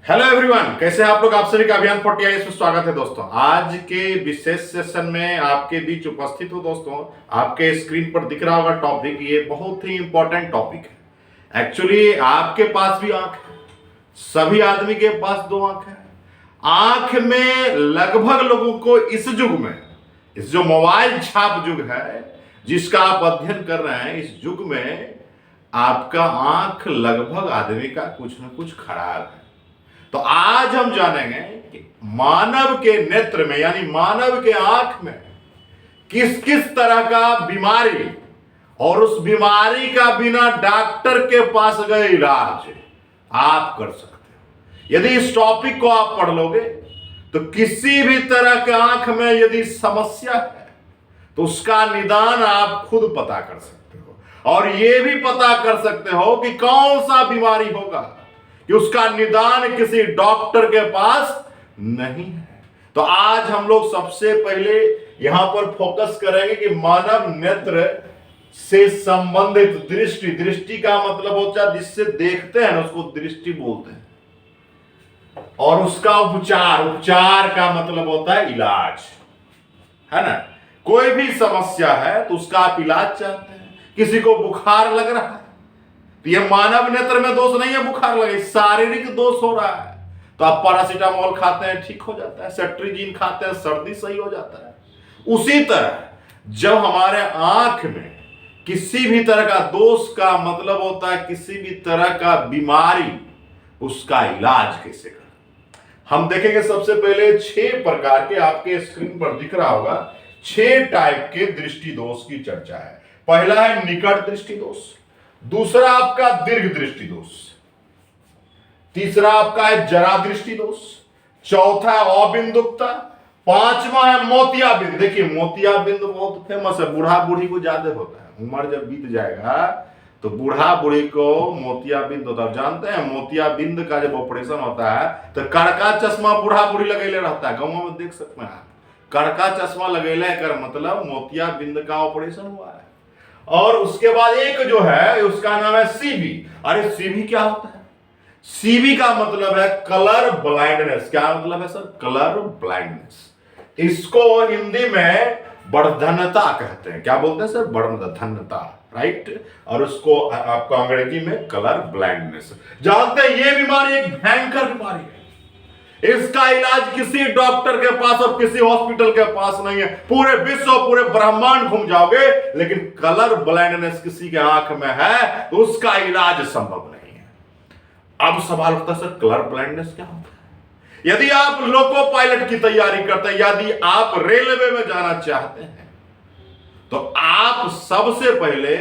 Hello everyone, कैसे हैं आप लोग। आप सभी का अभियान 40 में स्वागत है दोस्तों। आज के विशेष सेशन में आपके बीच उपस्थित हो दोस्तों। आपके स्क्रीन पर दिख रहा होगा टॉपिक, ये बहुत ही इंपॉर्टेंट टॉपिक है। एक्चुअली आपके पास भी आंख है, सभी आदमी के पास दो आंख है। आंख में लगभग लोगों को इस युग में, इस जो मोबाइल छाप युग है जिसका आप अध्ययन कर रहे हैं, इस युग में आपका आंख लगभग आदमी का कुछ ना कुछ खराब है। तो आज हम जानेंगे कि मानव के नेत्र में यानी मानव के आंख में किस किस तरह का बीमारी और उस बीमारी का बिना डॉक्टर के पास गए इलाज आप कर सकते हो। यदि इस टॉपिक को आप पढ़ लोगे तो किसी भी तरह के आंख में यदि समस्या है तो उसका निदान आप खुद पता कर सकते हो और यह भी पता कर सकते हो कि कौन सा बीमारी होगा कि उसका निदान किसी डॉक्टर के पास नहीं है। तो आज हम लोग सबसे पहले यहां पर फोकस करेंगे कि मानव नेत्र से संबंधित दृष्टि, दृष्टि का मतलब होता है जिससे देखते हैं उसको दृष्टि बोलते हैं, और उसका उपचार, उपचार का मतलब होता है इलाज, है ना। कोई भी समस्या है तो उसका आप इलाज चाहते हैं। किसी को बुखार लग रहा है तो यह मानव नेत्र में दोष नहीं है, बुखार लगे, शारीरिक दोष हो रहा है तो आप पैरासीटामोल खाते हैं, ठीक हो जाता है। सेट्रिजिन खाते हैं, सर्दी सही हो जाता है। उसी तरह जब हमारे आंख में किसी भी तरह का दोष का मतलब होता है किसी भी तरह का बीमारी, उसका इलाज कैसे करें हम देखेंगे। सबसे पहले 6 प्रकार के, आपके स्क्रीन पर दिख रहा होगा, 6 टाइप के दृष्टि दोष की चर्चा है। पहला है निकट दृष्टि दोष, दूसरा आपका दीर्घ दृष्टि दोष, तीसरा आपका है जरा दृष्टि दोष, चौथा है अबिंदुकता, पांचवा है मोतियाबिंद। देखिए मोतियाबिंद बहुत फेमस है, बूढ़ा बूढ़ी को ज्यादा होता है। उम्र जब बीत जाएगा तो बूढ़ा बूढ़ी को मोतियाबिंद होता है। जानते हैं मोतियाबिंद का जब ऑपरेशन होता है तो कड़का चश्मा बूढ़ा बूढ़ी लगेले रहता है। गाँव में देख सकते हैं आप, कड़का चश्मा लगेले कर मतलब मोतियाबिंद का ऑपरेशन हुआ है। और उसके बाद एक जो है उसका नाम है सीबी। अरे सीबी क्या होता है? सीबी का मतलब है कलर ब्लाइंडनेस। क्या मतलब है सर? Colour blindness. इसको हिंदी में बड़धनता कहते हैं। क्या बोलते हैं सर? बड़धनता, राइट। और उसको आपको अंग्रेजी में कलर ब्लाइंडनेस। जानते हैं ये बीमारी एक भयंकर बीमारी है। इसका इलाज किसी डॉक्टर के पास और किसी हॉस्पिटल के पास नहीं है। पूरे विश्व, पूरे ब्रह्मांड घूम जाओगे, लेकिन कलर ब्लाइंडनेस किसी के आंख में है तो उसका इलाज संभव नहीं है। अब सवाल उठता है सर कलर ब्लाइंडनेस क्या होता है? यदि आप लोको पायलट की तैयारी करते हैं, यदि आप रेलवे में जाना चाहते हैं तो आप सबसे पहले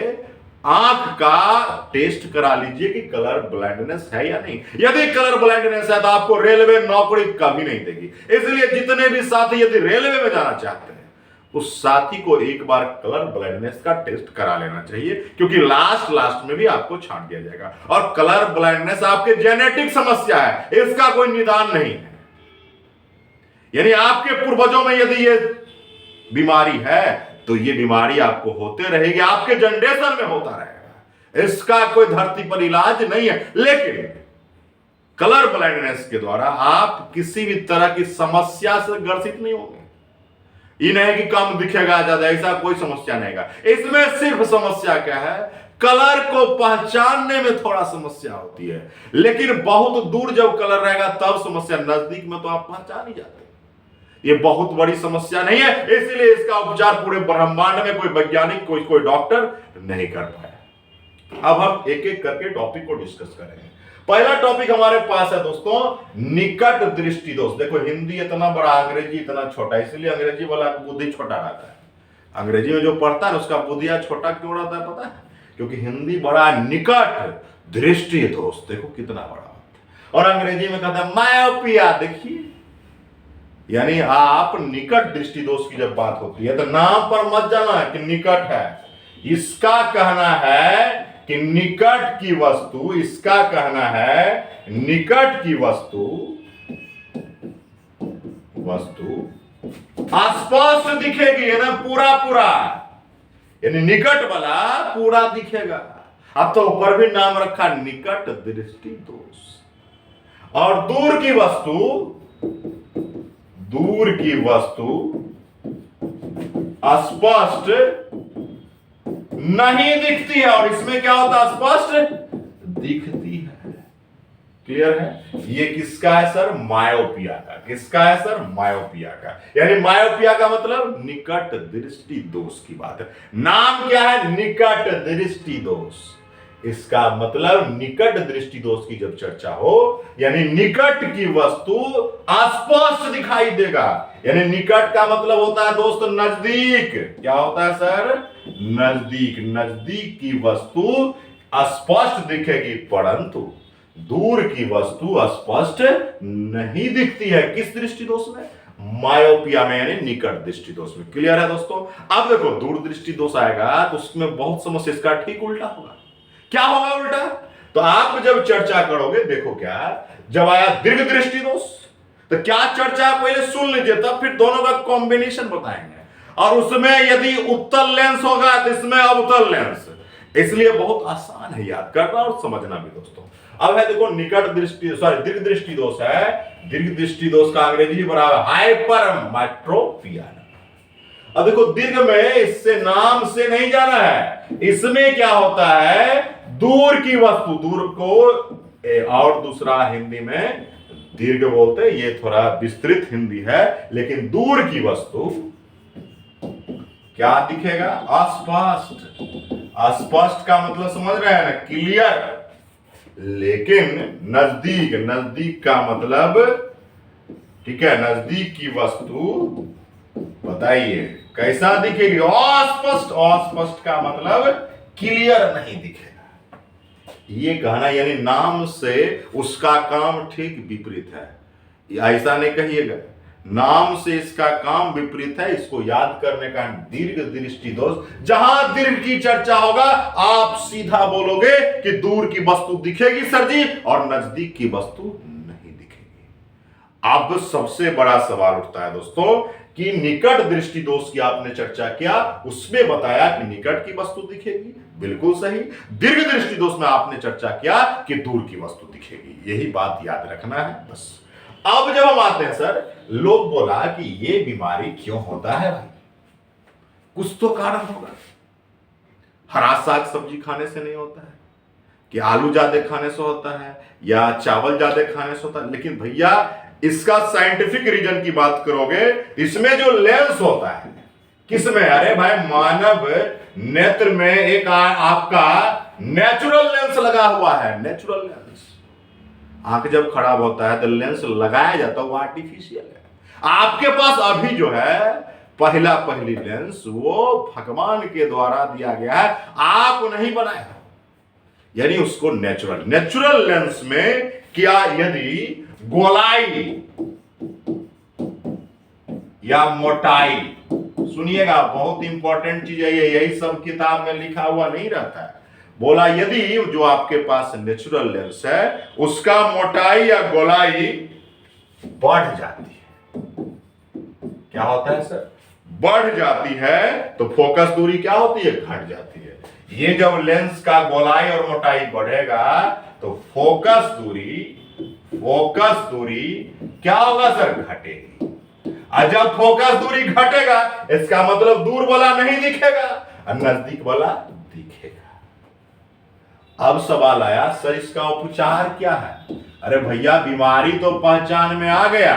आंख का टेस्ट करा लीजिए कि कलर ब्लाइंडनेस है या नहीं। यदि कलर ब्लाइंडनेस है तो आपको रेलवे नौकरी कभी नहीं देगी। इसलिए जितने भी साथी यदि रेलवे में जाना चाहते हैं उस साथी को एक बार कलर ब्लाइंडनेस का टेस्ट करा लेना चाहिए, क्योंकि लास्ट में भी आपको छांट दिया जाएगा। और कलर ब्लाइंडनेस आपके जेनेटिक समस्या है, इसका कोई निदान नहीं है। यानी आपके पूर्वजों में यदि ये बीमारी है तो ये बीमारी आपको होते रहेगी, आपके जनरेशन में होता रहेगा। इसका कोई धरती पर इलाज नहीं है। लेकिन कलर ब्लाइंडनेस के द्वारा आप किसी भी तरह की समस्या से ग्रसित नहीं होंगे। ये नहीं कि कम दिखेगा ज्यादा, ऐसा कोई समस्या नहीं है। इसमें सिर्फ समस्या क्या है? कलर को पहचानने में थोड़ा समस्या होती है, लेकिन बहुत दूर जब कलर रहेगा तब समस्या, नजदीक में तो आप पहचान ही जाते हैं। ये बहुत बड़ी समस्या नहीं है, इसलिए इसका उपचार पूरे ब्रह्मांड में कोई वैज्ञानिक, कोई डॉक्टर नहीं कर पाया। अब हम एक एक करके टॉपिक को डिस्कस करेंगे। पहला टॉपिक हमारे पास है दोस्तों निकट दृष्टि दोष। देखो हिंदी इतना बड़ा, अंग्रेजी इतना छोटा, इसलिए अंग्रेजी वाला बुद्धि छोटा रहता है। अंग्रेजी में जो पढ़ता है उसका बुद्धिया छोटा क्यों रहता है पता है? क्योंकि हिंदी बड़ा निकट दृष्टि दोष, देखो कितना बड़ा होता है। और अंग्रेजी में कहता है मायोपिया। देखिए यानी आप निकट दृष्टि दोष की जब बात होती है तो नाम पर मत जाना कि निकट है। इसका कहना है कि निकट की वस्तु, इसका कहना है निकट की वस्तु स्पष्ट दिखेगी, है ना, पूरा पूरा, यानी निकट वाला पूरा दिखेगा। अब तो ऊपर भी नाम रखा निकट दृष्टि दोष। और दूर की वस्तु स्पष्ट नहीं दिखती है। और इसमें क्या होता है? स्पष्ट दिखती है। क्लियर है? ये किसका है सर? मायोपिया का। किसका है सर? मायोपिया का। यानी मायोपिया का मतलब निकट दृष्टि दोष की बात है। नाम क्या है? निकट दृष्टि दोष। इसका मतलब निकट दृष्टि दोष की जब चर्चा हो, यानी निकट की वस्तु स्पष्ट दिखाई देगा। यानी निकट का मतलब होता है दोस्त नजदीक। क्या होता है सर? नजदीक। नजदीक की वस्तु स्पष्ट दिखेगी, परंतु दूर की वस्तु स्पष्ट नहीं दिखती है। किस दृष्टि दोष में? मायोपिया में, यानी निकट दृष्टि दोष में। क्लियर है दोस्तों? अब देखो, दूर दृष्टि दोष आएगा तो उसमें बहुत समस्या। इसका ठीक उल्टा होगा। क्या होगा उल्टा? तो आप जब चर्चा करोगे, देखो क्या जब आया दीर्घ दृष्टि दोष, तो क्या चर्चा पहले सुन लीजिए, तब फिर दोनों का कॉम्बिनेशन बताएंगे। और उसमें यदि उत्तल लेंस होगा तो इसमें अवतल लेंस। इसलिए बहुत आसान है याद करना और समझना भी दोस्तों। अब है देखो, निकट दृष्टि दीर्घ दृष्टि दोष है। दीर्घ दृष्टि दोष का अंग्रेजी बराबर हाइपरमेट्रोपिया। अब देखो, दीर्घ में इससे नाम से नहीं जाना है। इसमें क्या होता है? दूर की वस्तु, दूर को और दूसरा हिंदी में दीर्घ बोलते हैं, ये थोड़ा विस्तृत हिंदी है। लेकिन दूर की वस्तु क्या दिखेगा? अस्पष्ट। अस्पष्ट का मतलब समझ रहे हैं ना? क्लियर। लेकिन नजदीक का मतलब, ठीक है, नजदीक की वस्तु बताइए कैसा दिखेगी? अस्पष्ट। अस्पष्ट का मतलब क्लियर नहीं दिखेगा। ये कहना, यानी नाम से उसका काम ठीक विपरीत है। ऐसा नहीं कहिएगा, नाम से इसका काम विपरीत है। इसको याद करने का दीर्घ दृष्टि दोष। जहां दीर्घ की चर्चा होगा, आप सीधा बोलोगे कि दूर की वस्तु दिखेगी सर जी, और नजदीक की वस्तु नहीं दिखेगी। अब सबसे बड़ा सवाल उठता है दोस्तों कि निकट दृष्टि दोष की आपने चर्चा किया, उसमें बताया कि निकट की वस्तु दिखेगी, बिल्कुल सही। दीर्घ दृष्टि दोष में आपने चर्चा किया कि दूर की वस्तु दिखेगी। यही बात याद रखना है बस। अब जब हम आते हैं सर, लोग बोला कि ये बीमारी क्यों होता है भाई? कुछ तो कारण होगा। हरा साग सब्जी खाने से नहीं होता है, कि आलू ज्यादा खाने से होता है, या चावल ज्यादा खाने से होता है। लेकिन भैया, इसका साइंटिफिक रीजन की बात करोगे, इसमें जो लेंस होता है, किसमें? अरे भाई, मानव नेत्र में एक आपका नेचुरल लेंस लगा हुआ है। Natural lens. आंख जब खराब होता है तो लेंस लगाया जाता है, वो आर्टिफिशियल है। आपके पास अभी जो है पहली लेंस, वो भगवान के द्वारा दिया गया है, आप नहीं बनाया। यानी उसको नेचुरल लेंस में क्या, यदि गोलाई या मोटाई, सुनिएगा बहुत इंपॉर्टेंट चीज है ये, यही सब किताब में लिखा हुआ नहीं रहता है। बोला यदि जो आपके पास नेचुरल लेंस है, उसका मोटाई या गोलाई बढ़ जाती है, क्या होता है सर? बढ़ जाती है, तो फोकस दूरी क्या होती है? घट जाती है। ये जब लेंस का गोलाई और मोटाई बढ़ेगा तो फोकस दूरी क्या होगा सर? घटेगी। और जब फोकस दूरी घटेगा, इसका मतलब दूर वाला नहीं दिखेगा और नजदीक वाला दिखेगा। अब सवाल आया, सर इसका उपचार क्या है? अरे भैया, बीमारी तो पहचान में आ गया।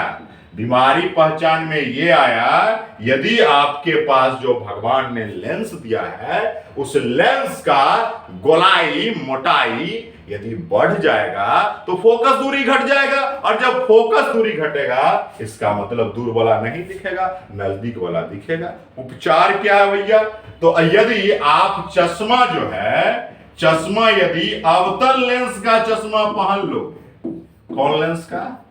बीमारी पहचान में ये आया, यदि आपके पास जो भगवान ने लेंस दिया है, उस लेंस का गोलाई मोटाई यदि बढ़ जाएगा तो फोकस दूरी घट जाएगा। और जब फोकस दूरी घटेगा, इसका मतलब दूर वाला नहीं दिखेगा, नजदीक वाला दिखेगा। उपचार क्या है भैया? तो यदि आप चश्मा जो है, चश्मा यदि अवतल लेंस का चश्मा पहन लो, कौन लेंस का?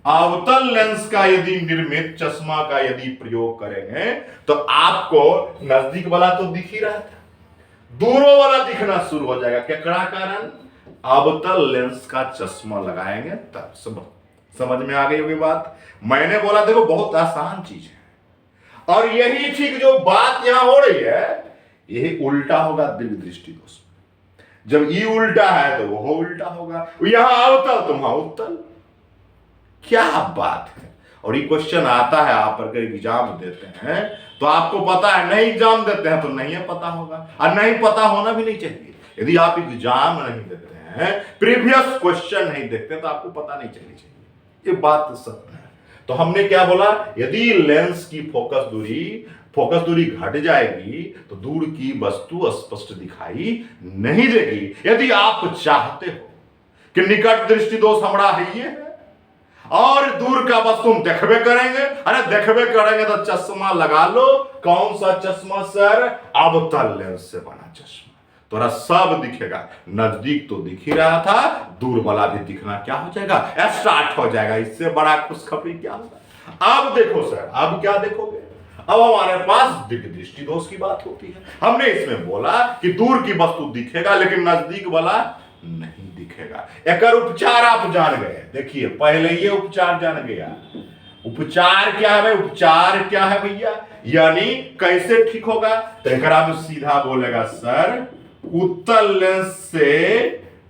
अवतल लेंस का यदि निर्मित चश्मा का यदि प्रयोग करेंगे, तो आपको नजदीक वाला तो दिख ही रहा था, दूरों वाला दिखना शुरू हो जाएगा। क्या कारण? अवतल लेंस का चश्मा लगाएंगे तब। समझ में आ गई होगी बात? मैंने बोला देखो, बहुत आसान चीज है। और यही ठीक जो बात यहां हो रही है, यही उल्टा होगा दीर्घ दृष्टि दोष। जब ये उल्टा है तो वो उल्टा होगा। यहां अवतल तो वहां उत्तल। क्या बात है। और ये क्वेश्चन आता है, आप अगर एग्जाम देते हैं तो आपको पता है, नहीं एग्जाम देते हैं तो नहीं है पता होगा, और नहीं पता होना भी नहीं चाहिए। यदि आप एग्जाम नहीं देते हैं, प्रीवियस क्वेश्चन नहीं देखते तो आपको पता नहीं चलनी चाहिए, ये बात सत्य है। तो हमने क्या बोला, यदि लेंस की फोकस दूरी घट जाएगी तो दूर की वस्तु स्पष्ट दिखाई नहीं देगी। यदि आप चाहते हो कि निकट दृष्टि दोष हमारा है ये है और दूर का वस्तु हम देखबे करेंगे, अरे देखबे करेंगे तो चश्मा लगा लो। कौन सा चश्मा सर? अवतल लेंस से बना चश्मा, तोरा सब दिखेगा। नजदीक तो दिख ही रहा था, दूर वाला भी दिखना क्या हो जाएगा, स्टार्ट हो जाएगा। इससे बड़ा खुशखबरी क्या होगा। अब देखो सर, अब क्या देखोगे, अब हमारे पास दृष्टि दोष की बात होती है। हमने इसमें बोला कि दूर की वस्तु दिखेगा लेकिन नजदीक वाला नहीं दिखेगा। एक उपचार आप जान गए। देखिए पहले ये उपचार जान गया। उपचार क्या है? उपचार क्या है भैया? यानी कैसे ठीक होगा? तो एक में सीधा बोलेगा सर, उत्तल लेंस से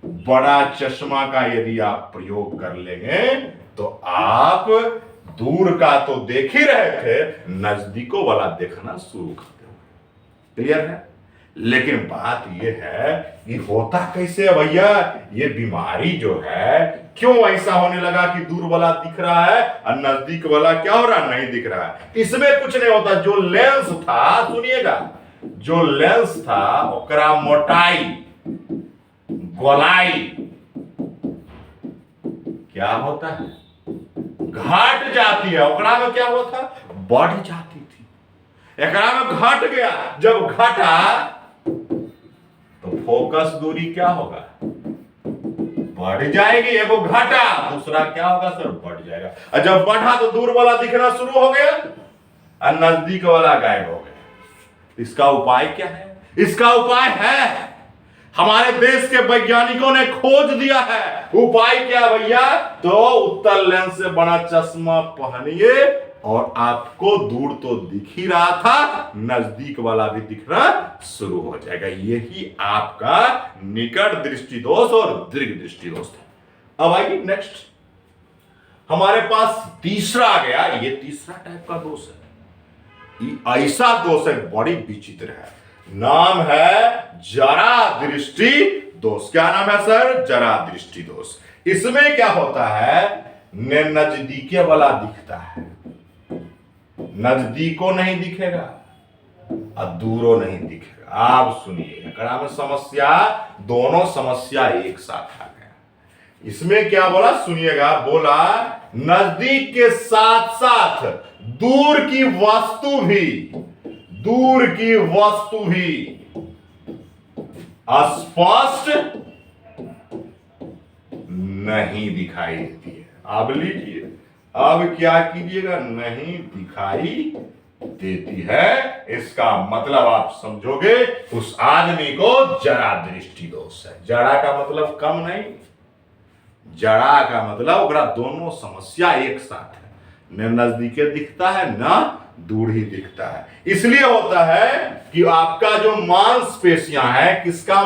बड़ा चश्मा का यदि आप प्रयोग कर लेंगे तो आप दूर का तो देख ही रहे थे, नजदीकों वाला देखना शुरू कर दोगे। क्लियर है? लेकिन बात यह है कि होता कैसे है भैया, ये बीमारी जो है क्यों ऐसा होने लगा कि दूर वाला दिख रहा है और नजदीक वाला क्या हो रहा, नहीं दिख रहा है। इसमें कुछ नहीं होता। जो लेंस था, सुनिएगा, जो लेंस था ओकरा मोटाई, गोलाई क्या होता है, घट जाती है। ओकरा में क्या होता, बढ़ जाती थी। एकरा में घट गया। जब घटा तो फोकस दूरी क्या होगा, बढ़ जाएगी। एगो घटा, दूसरा क्या होगा सर, बढ़ जाएगा। और जब बढ़ा तो दूर वाला दिखना शुरू हो गया और नजदीक वाला गायब हो गया। इसका उपाय क्या है? इसका उपाय है, हमारे देश के वैज्ञानिकों ने खोज दिया है। उपाय क्या भैया? तो उत्तल लेंस से बना चश्मा पहनिए और आपको दूर तो दिख ही रहा था, नजदीक वाला भी दिखना शुरू हो जाएगा। यही आपका निकट दृष्टि दोष और दीर्घ दृष्टि दोष है। अब आइए नेक्स्ट, हमारे पास तीसरा आ गया। ये तीसरा टाइप का दोष है। ये ऐसा दोष है, बड़ी विचित्र है। नाम है जरा दृष्टि दोष। क्या नाम है सर? जरा दृष्टि दोष। इसमें क्या होता है, नजदीके वाला दिखता है, नजदीको नहीं दिखेगा और दूरो नहीं दिखेगा। आप सुनिए, में समस्या, दोनों समस्या एक साथ आ गया। इसमें क्या बोला सुनिएगा, बोला नजदीक के साथ साथ दूर की वस्तु भी स्पष्ट नहीं दिखाई देती है। अब लीजिए, अब क्या कीजिएगा, नहीं दिखाई देती है। इसका मतलब आप समझोगे उस आदमी को जरा दृष्टि दोष है। जरा का मतलब कम नहीं, जरा का मतलब ओकरा दोनों समस्या एक साथ है, न नजदीके दिखता है न दूर ही दिखता है। इसलिए होता है कि आपका जो मांसपेशियां है, किसका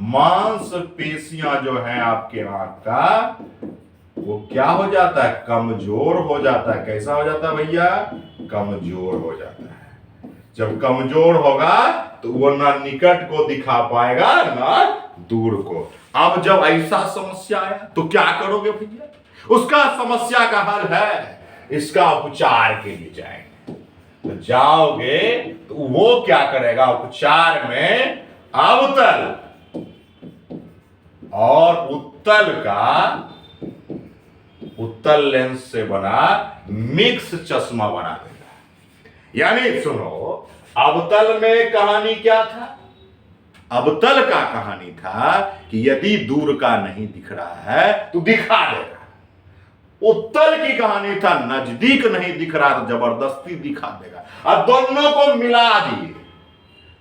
मांसपेशियां जो है आपके आंख का, वो क्या हो जाता है, कमजोर हो जाता है। कैसा हो जाता है भैया? कमजोर हो जाता है। जब कमजोर होगा तो वो ना निकट को दिखा पाएगा ना दूर को। अब जब ऐसा समस्या आया तो क्या करोगे भैया? उसका समस्या का हल है, इसका उपचार के लिए जाएंगे। तो जाओगे तो वो क्या करेगा, उपचार में अवतल और उत्तल लेंस से बना मिक्स चश्मा बना देगा। यानी सुनो, अवतल में कहानी क्या था? अवतल का कहानी था कि यदि दूर का नहीं दिख रहा है तो दिखा देगा। उत्तल की कहानी था नजदीक नहीं दिख रहा तो जबरदस्ती दिखा देगा। और दोनों को मिला दिए।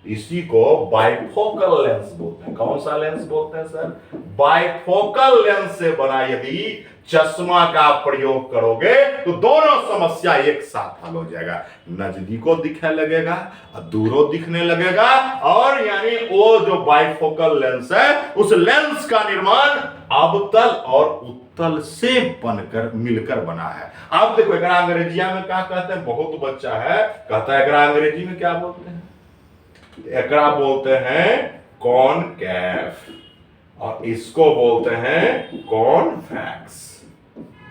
इसी को बाइफोकल लेंस बोलते हैं। कौन सा लेंस बोलते हैं सर? बाइफोकल लेंस से बना यदि चश्मा का प्रयोग करोगे तो दोनों समस्या एक साथ हल हो जाएगा। नजदीको दिखने लगेगा और दूरो दिखने लगेगा। और यानी वो जो बाइफोकल लेंस है, उस लेंस का निर्माण अवतल और उत्तल से बनकर मिलकर बना है। अब देखो एकरा अंग्रेजिया में क्या कहते हैं, बहुत बच्चा है कहता है एकरा अंग्रेजी में क्या बोलते हैं, एकरा बोलते हैं कॉनकेव और इसको बोलते हैं कॉन्वेक्स।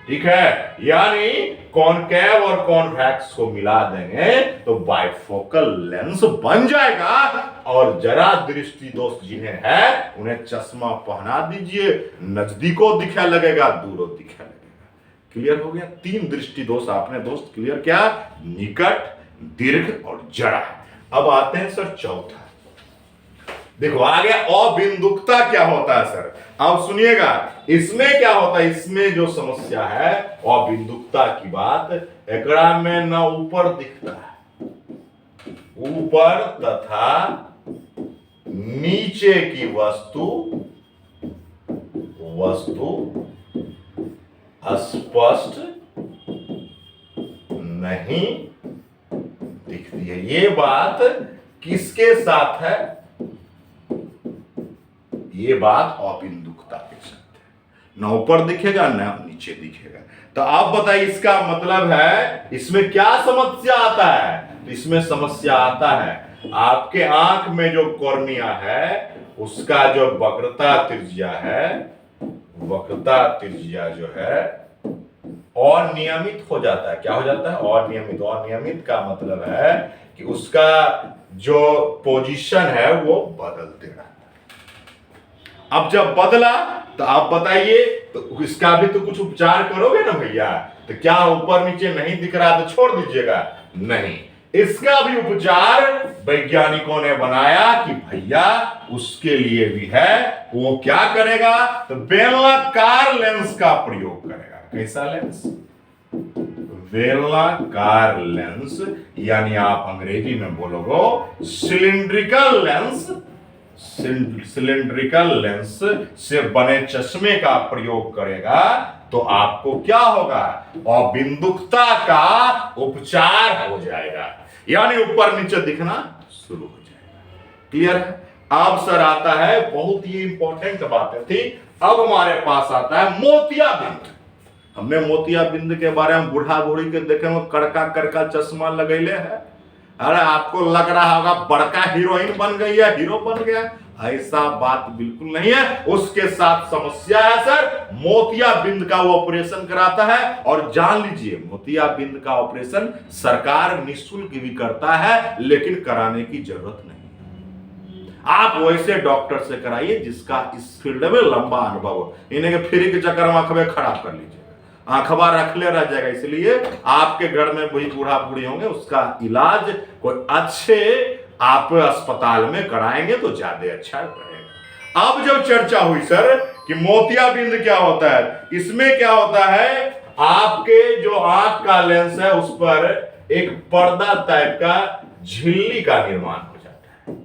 ठीक है, यानी कॉनकेव और कॉन्वेक्स को मिला देंगे तो बाइफोकल लेंस बन जाएगा। और जरा दृष्टि दोष जिन्हें है उन्हें चश्मा पहना दीजिए, नजदीकों दिखने लगेगा, दूरों दिखने लगेगा। क्लियर हो गया? 3 दृष्टि दोष आपने दोस्त क्लियर किया, निकट, दीर्घ और जरा। अब आते हैं सर चौथा। देखो आ गया अबिंदुकता क्या होता है सर। अब सुनिएगा इसमें क्या होता है, इसमें जो समस्या है अबिंदुकता की बात, एकरा में न ऊपर दिखता है, ऊपर तथा नीचे की वस्तु स्पष्ट नहीं दिखती है। ये बात किसके साथ है? ये बात अबिंदुकता के साथ है, ना ऊपर दिखेगा ना नीचे दिखेगा। तो आप बताइए इसका मतलब है इसमें क्या समस्या आता है? तो इसमें समस्या आता है आपके आंख में जो कॉर्निया है उसका जो वक्रता त्रिज्या है, वक्रता त्रिज्या जो है अनियमित हो जाता है। क्या हो जाता है? अनियमित। अनियमित का मतलब है कि उसका जो पोजीशन है वो बदलते रहता है। अब जब बदला तो आप बताइए तो इसका भी तो कुछ उपचार करोगे ना भैया। तो क्या ऊपर नीचे नहीं दिख रहा तो छोड़ दीजिएगा? नहीं, इसका भी उपचार वैज्ञानिकों ने बनाया कि भैया उसके लिए भी है। वो क्या करेगा? तो बेलनाकार लेंस का प्रयोग करेगा। कैसा लेंस? बेलनाकार लेंस, यानी आप अंग्रेजी में बोलोगे सिलिंड्रिकल लेंस। सिलिंड्रिकल लेंस से बने चश्मे का प्रयोग करेगा तो आपको क्या होगा? अबिंदुकता का उपचार हो जाएगा, यानी ऊपर नीचे दिखना शुरू हो जाएगा। क्लियर है? अब सर आता है बहुत ही इंपॉर्टेंट बातें थी। अब हमारे पास आता है मोतियाबिंद। हमने मोतियाबिंद के बारे में बूढ़ा बूढ़ी के देखे में कड़का कड़का चश्मा लगैले है। अरे आपको लग रहा होगा बड़का हीरोइन बन गई है, हीरो बन गया। ऐसा बात बिल्कुल नहीं है। उसके साथ समस्या है सर, मोतियाबिंद का वो ऑपरेशन कराता है। और जान लीजिए मोतियाबिंद का ऑपरेशन सरकार निःशुल्क भी करता है, लेकिन कराने की जरूरत नहीं। आप वैसे डॉक्टर से कराइए जिसका इस फील्ड में लंबा अनुभव हो। इन्हें फ्री के चक्कर में आंखें खराब कर लीजिए, आंखबा रखले रह जाएगा। इसलिए आपके घर में वही बूढ़ा बूढ़ी होंगे, उसका इलाज कोई अच्छे आप अस्पताल में कराएंगे तो ज्यादा अच्छा रहेगा। अब जब चर्चा हुई सर कि मोतियाबिंद क्या होता है, इसमें क्या होता है आपके जो आंख का लेंस है उस पर एक पर्दा टाइप का झिल्ली का निर्माण हो जाता है।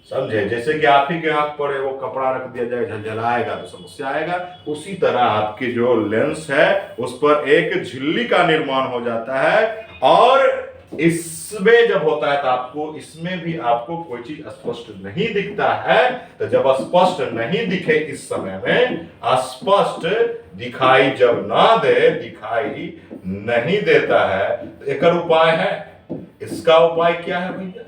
समझे? जैसे कि आप ही के आंख पर वो कपड़ा रख दिया जाए, झलझलाएगा तो समस्या आएगा। उसी तरह आपकी जो लेंस है उस पर एक झिल्ली का निर्माण हो जाता है। और इसमें जब होता है तो आपको इसमें भी आपको कोई चीज स्पष्ट नहीं दिखता है। तो जब स्पष्ट नहीं दिखे, इस समय में स्पष्ट दिखाई जब ना दे, दिखाई नहीं देता है, तो एक उपाय है। इसका उपाय क्या है भैया?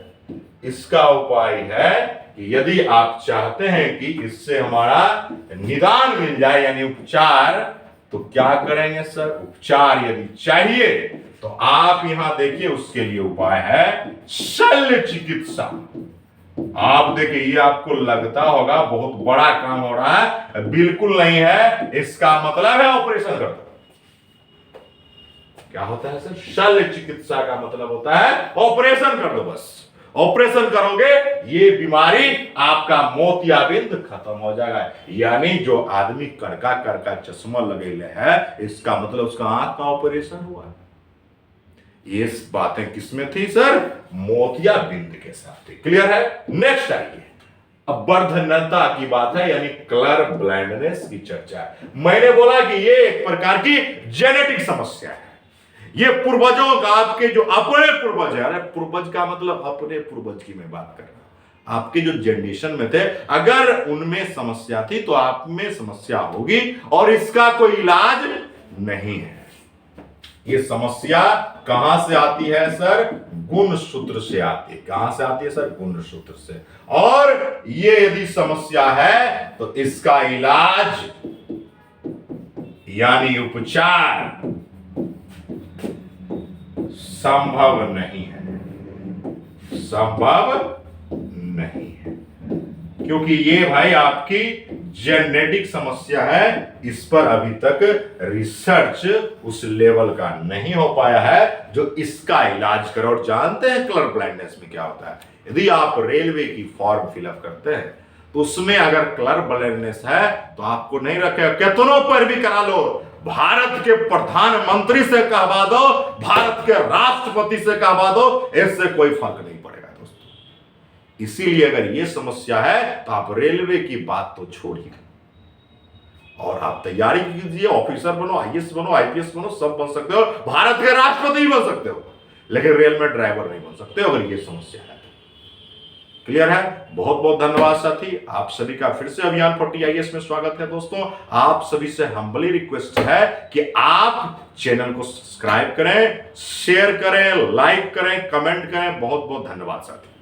इसका उपाय है कि यदि आप चाहते हैं कि इससे हमारा निदान मिल जाए यानी उपचार, तो क्या करेंगे सर? उपचार यदि चाहिए तो आप यहां देखिए उसके लिए उपाय है शल्य चिकित्सा। आप देखिए ये आपको लगता होगा बहुत बड़ा काम हो रहा है, बिल्कुल नहीं है। इसका मतलब है ऑपरेशन कर दो। क्या होता है सर? शल्य चिकित्सा का मतलब होता है ऑपरेशन कर दो। बस ऑपरेशन करोगे ये बीमारी आपका मोतियाबिंद खत्म हो जाएगा। यानी जो आदमी करका करका चश्मा लगेले है, इसका मतलब उसका आंख का ऑपरेशन हुआ। ये बातें किसमें थी सर? मोतियाबिंद के साथ थी। क्लियर है? नेक्स्ट आइए, अब वर्धनता की बात है, यानी कलर ब्लाइंडनेस की चर्चा है। मैंने बोला कि ये एक प्रकार की जेनेटिक समस्या है। ये पूर्वजों का, आपके जो अपने पूर्वज है, अरे पूर्वज का मतलब अपने पूर्वज की मैं बात कर रहा आपके जो जनरेशन में थे, अगर उनमें समस्या थी तो आप में समस्या होगी, और इसका कोई इलाज नहीं है। ये समस्या कहां से आती है सर? गुणसूत्र से आती है। कहां से आती है सर? गुणसूत्र से। और ये यदि समस्या है तो इसका इलाज यानी उपचार संभव नहीं है, संभव नहीं है, क्योंकि ये भाई आपकी जेनेटिक समस्या है। इस पर अभी तक रिसर्च उस लेवल का नहीं हो पाया है जो इसका इलाज करे। और जानते हैं कलर ब्लाइंडनेस में क्या होता है? यदि आप रेलवे की फॉर्म फिलअप करते हैं तो उसमें अगर कलर ब्लाइंडनेस है तो आपको नहीं रखेगा, कितनों पर भी करा लो, भारत के प्रधानमंत्री से कहवा दो, भारत के राष्ट्रपति से कहवा दो, इससे कोई फर्क नहीं पड़ेगा दोस्तों। इसीलिए अगर ये समस्या है तो आप रेलवे की बात तो छोड़िए और आप तैयारी कीजिए, ऑफिसर बनो, आईएएस बनो, आईपीएस बनो, सब बन सकते हो, भारत के राष्ट्रपति बन सकते हो, लेकिन रेल में ड्राइवर नहीं बन सकते अगर ये समस्या है। क्लियर है? बहुत बहुत धन्यवाद साथी, आप सभी का फिर से अभियान 40IAS में स्वागत है दोस्तों। आप सभी से हम्बली रिक्वेस्ट है कि आप चैनल को सब्सक्राइब करें, शेयर करें, लाइक करें, कमेंट करें। बहुत बहुत धन्यवाद साथी।